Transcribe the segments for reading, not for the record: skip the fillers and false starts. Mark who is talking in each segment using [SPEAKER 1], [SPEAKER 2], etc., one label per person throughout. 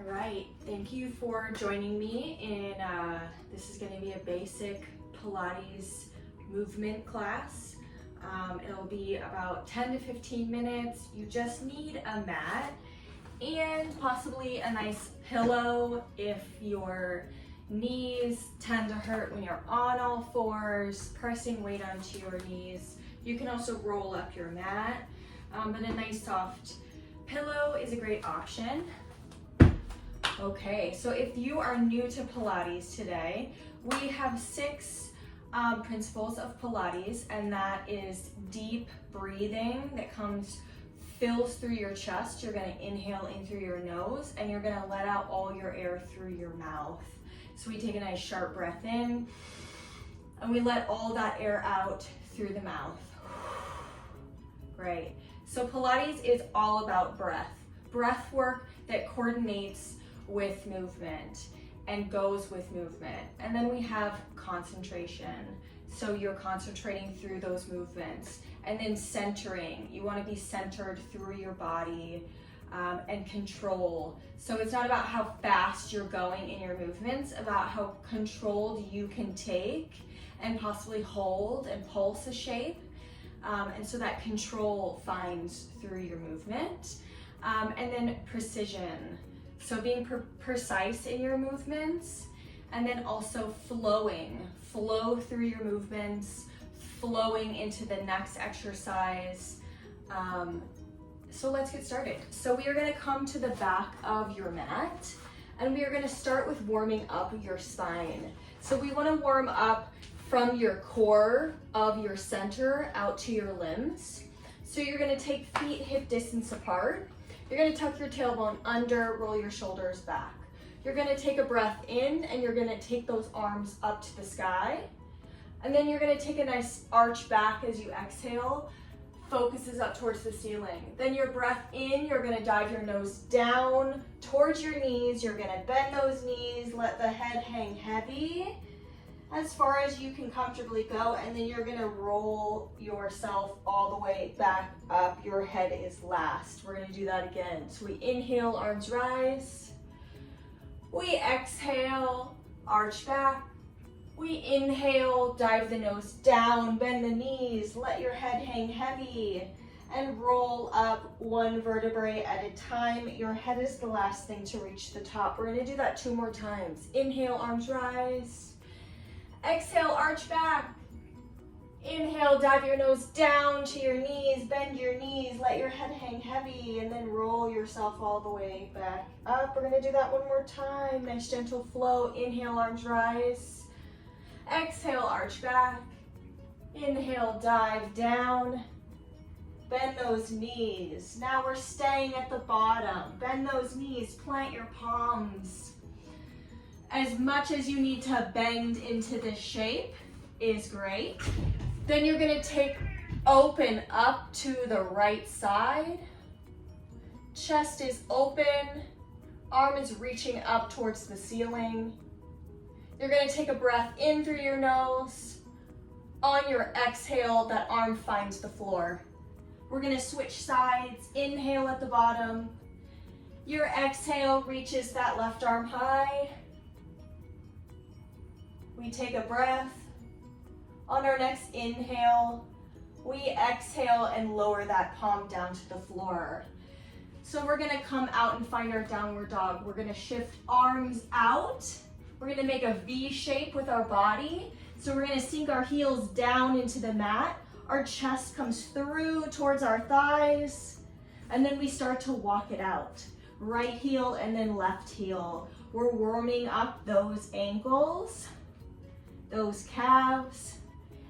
[SPEAKER 1] right, thank you for joining me in, this is going to be a basic Pilates movement class. It'll be about 10 to 15 minutes. You just need a mat and possibly a nice pillow if your knees tend to hurt when you're on all fours, pressing weight onto your knees. You can also roll up your mat, but a nice soft pillow is a great option. Okay, so if you are new to Pilates today, we have 6 principles of Pilates, and that is deep breathing that fills through your chest. You're gonna inhale in through your nose, and you're gonna let out all your air through your mouth. So we take a nice sharp breath in, and we let all that air out through the mouth. Great. So Pilates is all about breath work that coordinates with movement and goes with movement. And then we have concentration. So you're concentrating through those movements. And then centering. You want to be centered through your body, and control. So it's not about how fast you're going in your movements, about how controlled you can take and possibly hold and pulse a shape. And so that control finds through your movement. And then precision. So being precise in your movements, and then also flow through your movements, flowing into the next exercise. So let's get started. So we are gonna come to the back of your mat, and we are gonna start with warming up your spine. So we wanna warm up from your core of your center out to your limbs. So you're gonna take feet hip distance apart. You're gonna tuck your tailbone under, roll your shoulders back. You're gonna take a breath in, and you're gonna take those arms up to the sky. And then you're gonna take a nice arch back as you exhale, focuses up towards the ceiling. Then your breath in, you're gonna dive your nose down towards your knees. You're gonna bend those knees, let the head hang heavy as far as you can comfortably go, and then you're gonna roll yourself all the way back up. Your head is last. We're gonna do that again. So we inhale, arms rise. We exhale, arch back. We inhale, dive the nose down, bend the knees, let your head hang heavy, and roll up one vertebrae at a time. Your head is the last thing to reach the top. We're gonna do that 2 more times. Inhale, arms rise. Exhale, arch back. Inhale, dive your nose down to your knees, bend your knees, let your head hang heavy, and then roll yourself all the way back up. We're gonna do that 1 more time. Nice gentle flow. Inhale, arms rise. Exhale, arch back. Inhale, dive down. Bend those knees. Now we're staying at the bottom. Bend those knees, plant your palms. As much as you need to bend into this shape is great. Then you're gonna open up to the right side. Chest is open, arm is reaching up towards the ceiling. You're gonna take a breath in through your nose. On your exhale, that arm finds the floor. We're gonna switch sides. Inhale at the bottom. Your exhale reaches that left arm high. We take a breath. On our next inhale, we exhale and lower that palm down to the floor. So we're gonna come out and find our downward dog. We're gonna shift arms out. We're gonna make a V shape with our body. So we're gonna sink our heels down into the mat. Our chest comes through towards our thighs. And then we start to walk it out. Right heel and then left heel. We're warming up those ankles, those calves,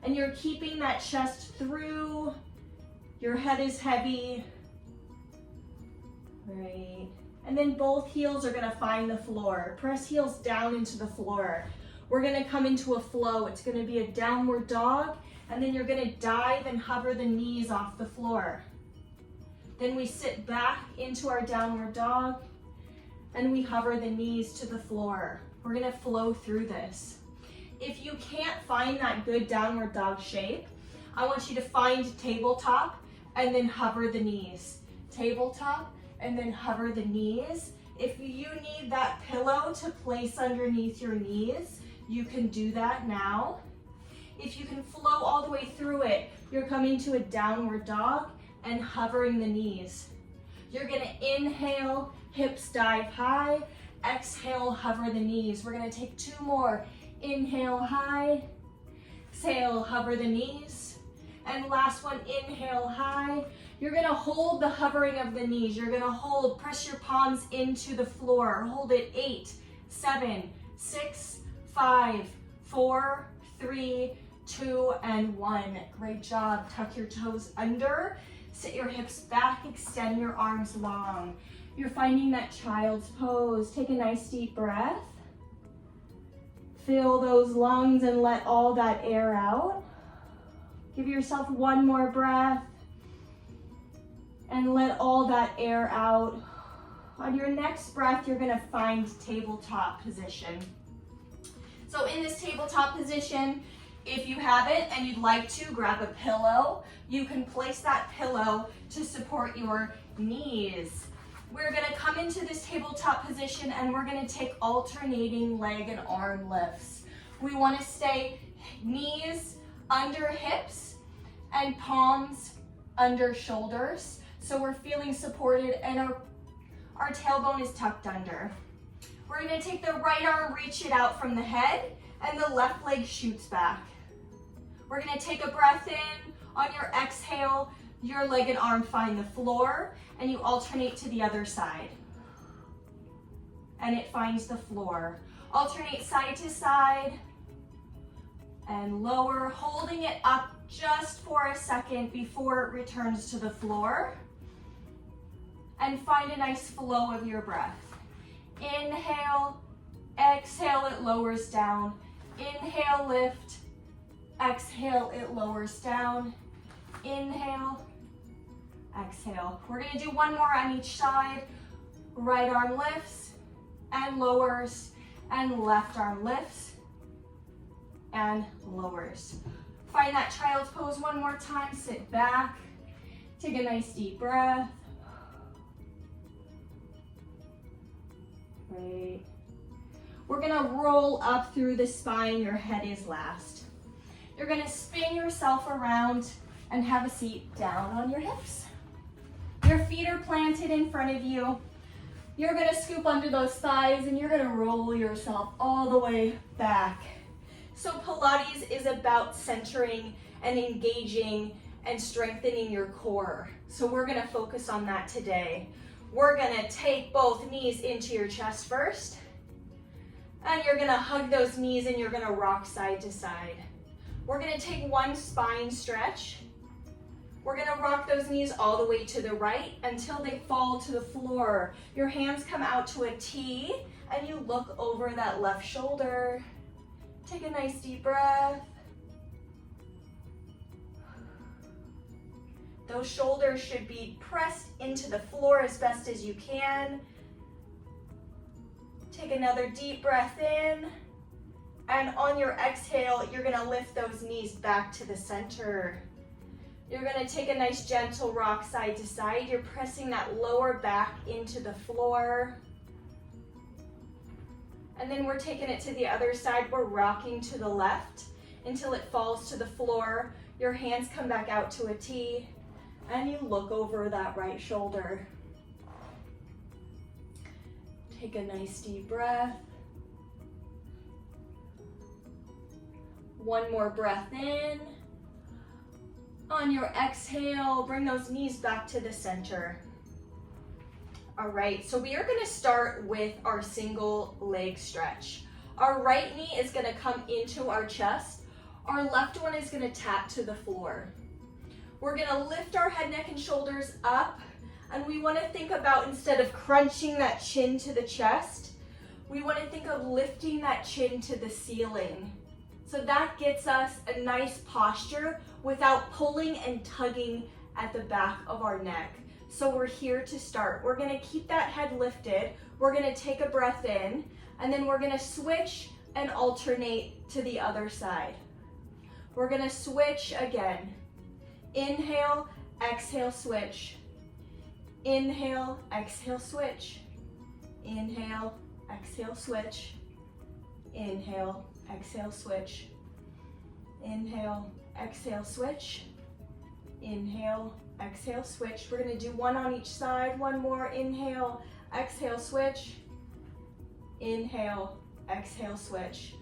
[SPEAKER 1] and you're keeping that chest through. Your head is heavy. Right. And then both heels are gonna find the floor. Press heels down into the floor. We're gonna come into a flow. It's gonna be a downward dog, and then you're gonna dive and hover the knees off the floor. Then we sit back into our downward dog, and we hover the knees to the floor. We're gonna flow through this. If you can't find that good downward dog shape, I want you to find tabletop and then hover the knees. Tabletop and then hover the knees. If you need that pillow to place underneath your knees, you can do that now. If you can flow all the way through it, you're coming to a downward dog and hovering the knees. You're gonna inhale, hips dive high, exhale, hover the knees. We're gonna take 2 more. Inhale high, exhale, hover the knees. And last one, inhale high. You're gonna hold the hovering of the knees. You're gonna hold, press your palms into the floor. Hold it, 8, 7, 6, 5, 4, 3, 2, and 1. Great job. Tuck your toes under, sit your hips back, extend your arms long. You're finding that child's pose. Take a nice deep breath. Fill those lungs and let all that air out. Give yourself 1 more breath and let all that air out. On your next breath, you're gonna find tabletop position. So in this tabletop position, if you have it and you'd like to, grab a pillow. You can place that pillow to support your knees. We're gonna come into this tabletop position and we're gonna take alternating leg and arm lifts. We wanna stay knees under hips and palms under shoulders. So we're feeling supported and our tailbone is tucked under. We're gonna take the right arm, reach it out from the head, and the left leg shoots back. We're gonna take a breath in. On your exhale, your leg and arm find the floor, and you alternate to the other side. And it finds the floor. Alternate side to side and lower, holding it up just for a second before it returns to the floor. And find a nice flow of your breath. Inhale, exhale, it lowers down. Inhale, lift. Exhale, it lowers down. Inhale, exhale. We're gonna do 1 more on each side. Right arm lifts and lowers, and left arm lifts and lowers. Find that child's pose 1 more time. Sit back, take a nice deep breath. Great. We're gonna roll up through the spine. Your head is last. You're gonna spin yourself around and have a seat down on your hips. Your feet are planted in front of you. You're gonna scoop under those thighs and you're gonna roll yourself all the way back. So Pilates is about centering and engaging and strengthening your core. So we're gonna focus on that today. We're gonna take both knees into your chest first, and you're gonna hug those knees and you're gonna rock side to side. We're gonna take 1 spine stretch. We're gonna rock those knees all the way to the right until they fall to the floor. Your hands come out to a T and you look over that left shoulder. Take a nice deep breath. Those shoulders should be pressed into the floor as best as you can. Take another deep breath in. And on your exhale, you're gonna lift those knees back to the center. You're gonna take a nice gentle rock side to side. You're pressing that lower back into the floor. And then we're taking it to the other side. We're rocking to the left until it falls to the floor. Your hands come back out to a T. And you look over that right shoulder. Take a nice deep breath. 1 more breath in. On your exhale, bring those knees back to the center. All right, so we are gonna start with our single leg stretch. Our right knee is gonna come into our chest. Our left one is gonna tap to the floor. We're gonna lift our head, neck, and shoulders up, and we wanna think about, instead of crunching that chin to the chest, we wanna think of lifting that chin to the ceiling. So that gets us a nice posture without pulling and tugging at the back of our neck. So we're here to start. We're gonna keep that head lifted. We're gonna take a breath in, and then we're gonna switch and alternate to the other side. We're gonna switch again. Inhale, exhale, switch. Inhale, exhale, switch. Inhale, exhale, switch. Inhale, exhale, switch. Inhale, exhale, switch. Inhale, exhale, switch. We're going to do one on each side. One more. Inhale, exhale, switch. Inhale, exhale, switch.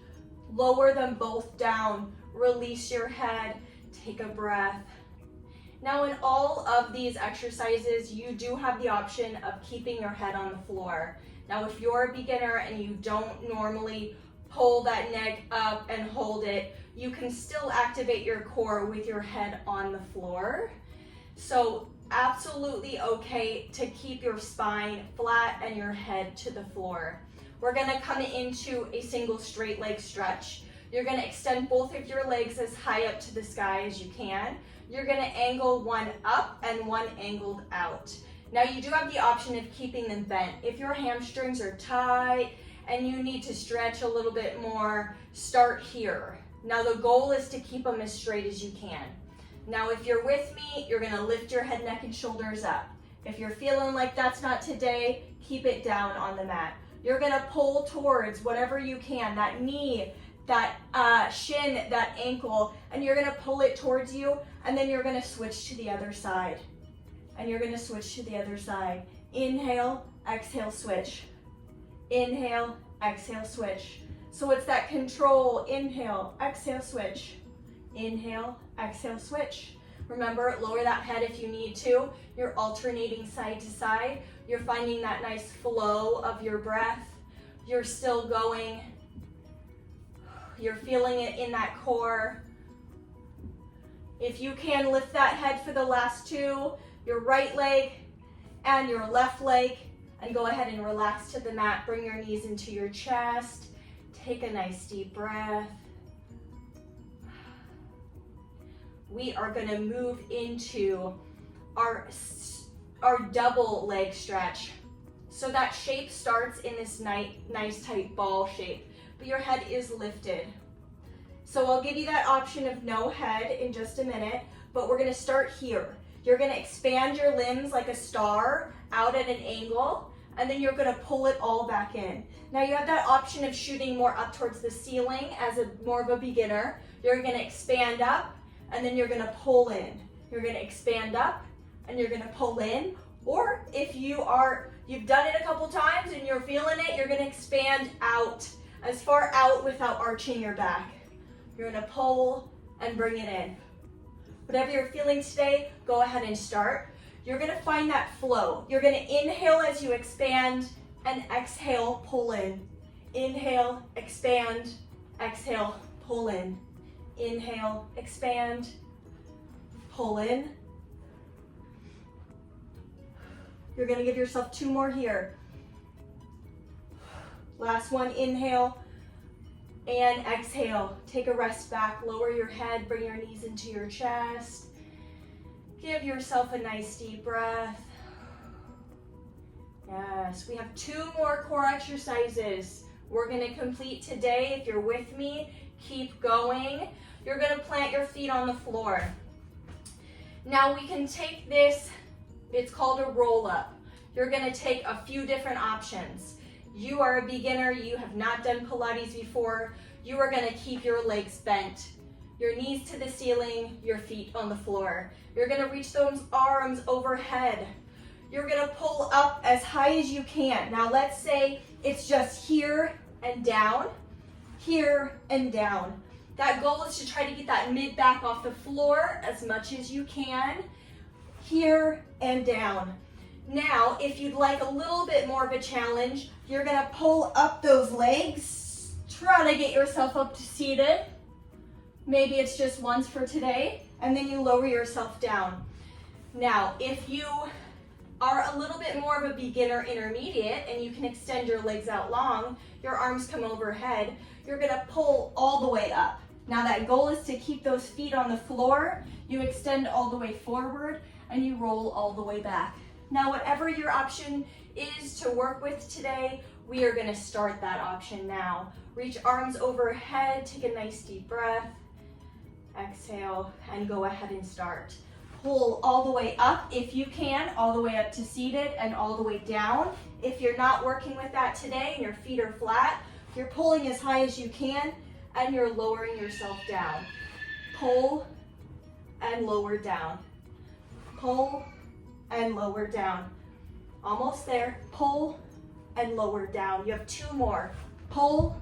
[SPEAKER 1] Lower them both down. Release your head. Take a breath. Now in all of these exercises, you do have the option of keeping your head on the floor. Now if you're a beginner and you don't normally pull that neck up and hold it, you can still activate your core with your head on the floor. So absolutely okay to keep your spine flat and your head to the floor. We're gonna come into a single straight leg stretch. You're gonna extend both of your legs as high up to the sky as you can. You're gonna angle one up and one angled out. Now you do have the option of keeping them bent. If your hamstrings are tight and you need to stretch a little bit more, start here. Now the goal is to keep them as straight as you can. Now if you're with me, you're gonna lift your head, neck, and shoulders up. If you're feeling like that's not today, keep it down on the mat. You're gonna pull towards whatever you can, that knee, that shin, that ankle, and you're gonna pull it towards you, and then you're gonna switch to the other side. And you're gonna switch to the other side. Inhale, exhale, switch. Inhale, exhale, switch. So it's that control. Inhale, exhale, switch. Inhale, exhale, switch. Remember, lower that head if you need to. You're alternating side to side. You're finding that nice flow of your breath. You're still going. You're feeling it in that core. If you can, lift that head for the last two, your right leg and your left leg, and go ahead and relax to the mat. Bring your knees into your chest. Take a nice deep breath. We are gonna move into our double leg stretch. So that shape starts in this nice tight ball shape, but your head is lifted. So I'll give you that option of no head in just a minute, but we're gonna start here. You're gonna expand your limbs like a star out at an angle, and then you're gonna pull it all back in. Now you have that option of shooting more up towards the ceiling as more of a beginner. You're gonna expand up, and then you're gonna pull in. You're gonna expand up, and you're gonna pull in. Or if you've done it a couple times and you're feeling it, you're gonna expand out, as far out without arching your back. You're gonna pull and bring it in. Whatever you're feeling today, go ahead and start. You're gonna find that flow. You're gonna inhale as you expand and exhale, pull in. Inhale, expand, exhale, pull in. Inhale, expand, pull in. You're gonna give yourself two more here. Last one, inhale and exhale. Take a rest back, lower your head, bring your knees into your chest. Give yourself a nice deep breath. Yes, we have two more core exercises we're gonna complete today. If you're with me, keep going. You're gonna plant your feet on the floor. Now we can take this, it's called a roll up. You're gonna take a few different options. You are a beginner, you have not done Pilates before. You are gonna keep your legs bent, your knees to the ceiling, your feet on the floor. You're gonna reach those arms overhead. You're gonna pull up as high as you can. Now let's say it's just here and down, here and down. That goal is to try to get that mid back off the floor as much as you can, here and down. Now, if you'd like a little bit more of a challenge, you're gonna pull up those legs, try to get yourself up to seated. Maybe it's just once for today, and then you lower yourself down. Now, if you are a little bit more of a beginner intermediate and you can extend your legs out long, your arms come overhead, you're gonna pull all the way up. Now that goal is to keep those feet on the floor, you extend all the way forward and you roll all the way back. Now whatever your option is to work with today, we are gonna start that option now. Reach arms overhead, take a nice deep breath, exhale, and go ahead and start. pull all the way up if you can, all the way up to seated and all the way down. If you're not working with that today and your feet are flat, you're pulling as high as you can and you're lowering yourself down. Pull and lower down. Pull and lower down. Almost there. Pull and lower down. You have 2 more. Pull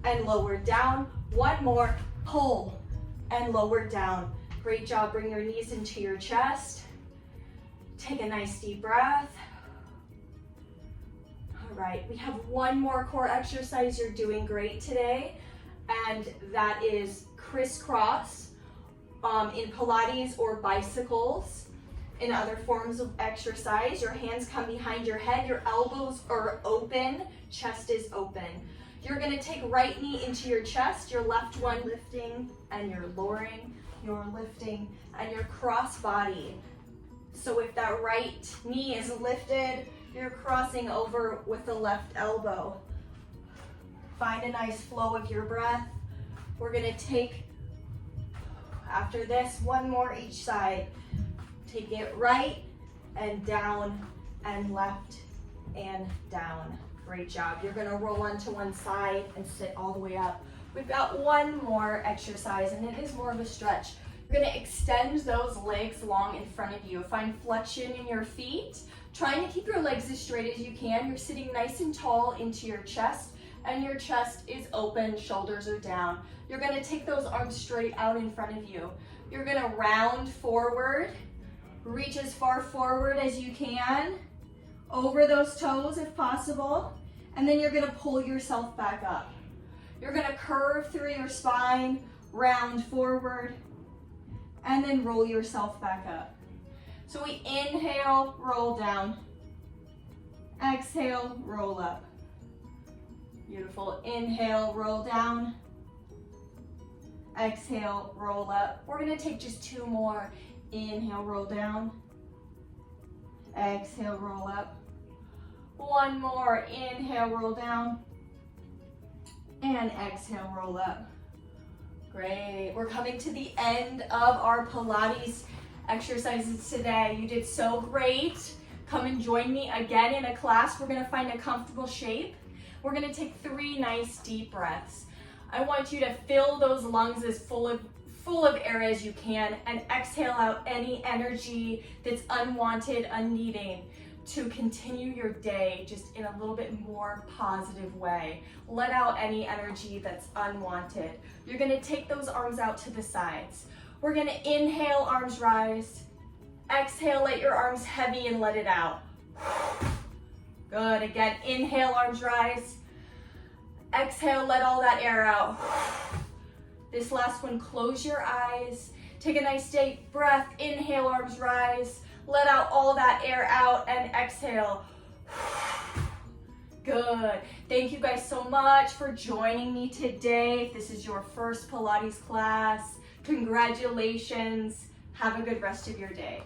[SPEAKER 1] and lower down. 1 more. Pull and lower down. Great job. Bring your knees into your chest. Take a nice deep breath. All right, we have 1 more core exercise. You're doing great today, and that is crisscross in Pilates or bicycles. In other forms of exercise, your hands come behind your head, your elbows are open, chest is open. You're gonna take right knee into your chest, your left one lifting and you're lowering, you're lifting, and you're cross body. So if that right knee is lifted, you're crossing over with the left elbow. Find a nice flow of your breath. We're gonna take, after this, 1 more each side. Take it right and down and left and down. Great job. You're gonna roll onto one side and sit all the way up. We've got 1 more exercise, and it is more of a stretch. You're gonna extend those legs long in front of you. Find flexion in your feet. Trying to keep your legs as straight as you can. You're sitting nice and tall into your chest, and your chest is open, shoulders are down. You're gonna take those arms straight out in front of you. You're gonna round forward. Reach as far forward as you can, over those toes if possible, and then you're gonna pull yourself back up. You're gonna curve through your spine, round forward, and then roll yourself back up. So we inhale, roll down. Exhale, roll up. Beautiful. Inhale, roll down. Exhale, roll up. We're gonna take just 2 more. Inhale, roll down. Exhale, roll up. 1 more. Inhale, roll down. And exhale, roll up. Great. We're coming to the end of our Pilates exercises today. You did so great. Come and join me again in a class. We're going to find a comfortable shape. We're going to take 3 nice deep breaths. I want you to fill those lungs as full of air as you can, and exhale out any energy that's unwanted, unneeding, to continue your day just in a little bit more positive way. Let out any energy that's unwanted. You're gonna take those arms out to the sides. We're gonna inhale, arms rise. Exhale, let your arms heavy and let it out. Good, again, inhale, arms rise. Exhale, let all that air out. This last one, close your eyes. Take a nice deep breath. Inhale, arms rise. Let out all that air out and exhale. Good. Thank you guys so much for joining me today. If this is your first Pilates class, congratulations. Have a good rest of your day.